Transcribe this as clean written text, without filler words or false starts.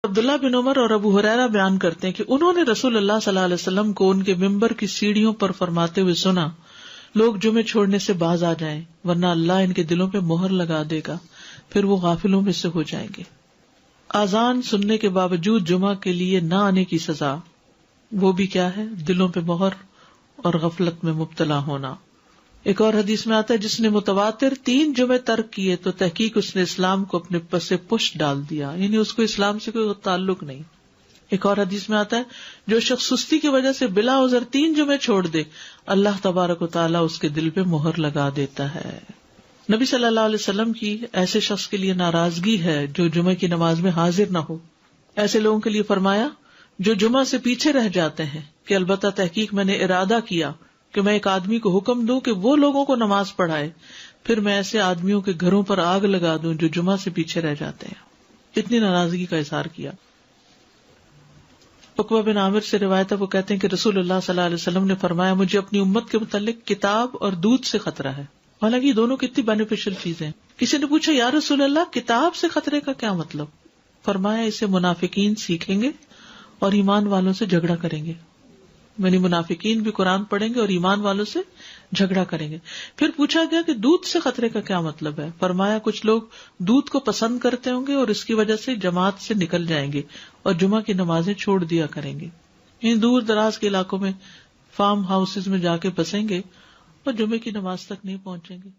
عبداللہ بن عمر اور ابو ہریرہ بیان کرتے ہیں کہ انہوں نے رسول اللہ صلی اللہ علیہ وسلم کو ان کے ممبر کی سیڑھیوں پر فرماتے ہوئے سنا، لوگ جمعے چھوڑنے سے باز آ جائیں ورنہ اللہ ان کے دلوں پہ مہر لگا دے گا، پھر وہ غافلوں میں سے ہو جائیں گے۔ اذان سننے کے باوجود جمعہ کے لیے نہ آنے کی سزا، وہ بھی کیا ہے؟ دلوں پہ مہر اور غفلت میں مبتلا ہونا۔ ایک اور حدیث میں آتا ہے جس نے متواتر 3 جمعے ترک کیے تو تحقیق اس نے اسلام کو اپنے پس پشت ڈال دیا، یعنی اس کو اسلام سے کوئی تعلق نہیں۔ ایک اور حدیث میں آتا ہے جو شخص سستی کی وجہ سے بلا عذر 3 جمعے چھوڑ دے، اللہ تبارک و تعالیٰ اس کے دل پہ مہر لگا دیتا ہے۔ نبی صلی اللہ علیہ وسلم کی ایسے شخص کے لیے ناراضگی ہے جو جمعے کی نماز میں حاضر نہ ہو۔ ایسے لوگوں کے لیے فرمایا جو جمعہ سے پیچھے رہ جاتے ہیں کہ البتہ تحقیق میں نے ارادہ کیا کہ میں ایک آدمی کو حکم دوں کہ وہ لوگوں کو نماز پڑھائے، پھر میں ایسے آدمیوں کے گھروں پر آگ لگا دوں جو جمعہ سے پیچھے رہ جاتے ہیں۔ اتنی ناراضگی کا اظہار کیا۔ عقبہ بن عامر سے روایت ہے، وہ کہتے ہیں کہ رسول اللہ صلی اللہ علیہ وسلم نے فرمایا مجھے اپنی امت کے متعلق کتاب اور دودھ سے خطرہ ہے۔ حالانکہ یہ دونوں کتنی بینیفیشل چیزیں ہیں۔ کسی نے پوچھا یا رسول اللہ کتاب سے خطرے کا کیا مطلب؟ فرمایا اسے منافقین سیکھیں گے اور ایمان والوں سے جھگڑا کریں گے، یعنی منافقین بھی قرآن پڑھیں گے اور ایمان والوں سے جھگڑا کریں گے۔ پھر پوچھا گیا کہ دودھ سے خطرے کا کیا مطلب ہے؟ فرمایا کچھ لوگ دودھ کو پسند کرتے ہوں گے اور اس کی وجہ سے جماعت سے نکل جائیں گے اور جمعہ کی نمازیں چھوڑ دیا کریں گے، ان دور دراز کے علاقوں میں فارم ہاؤسز میں جا کے بسیں گے اور جمعے کی نماز تک نہیں پہنچیں گے۔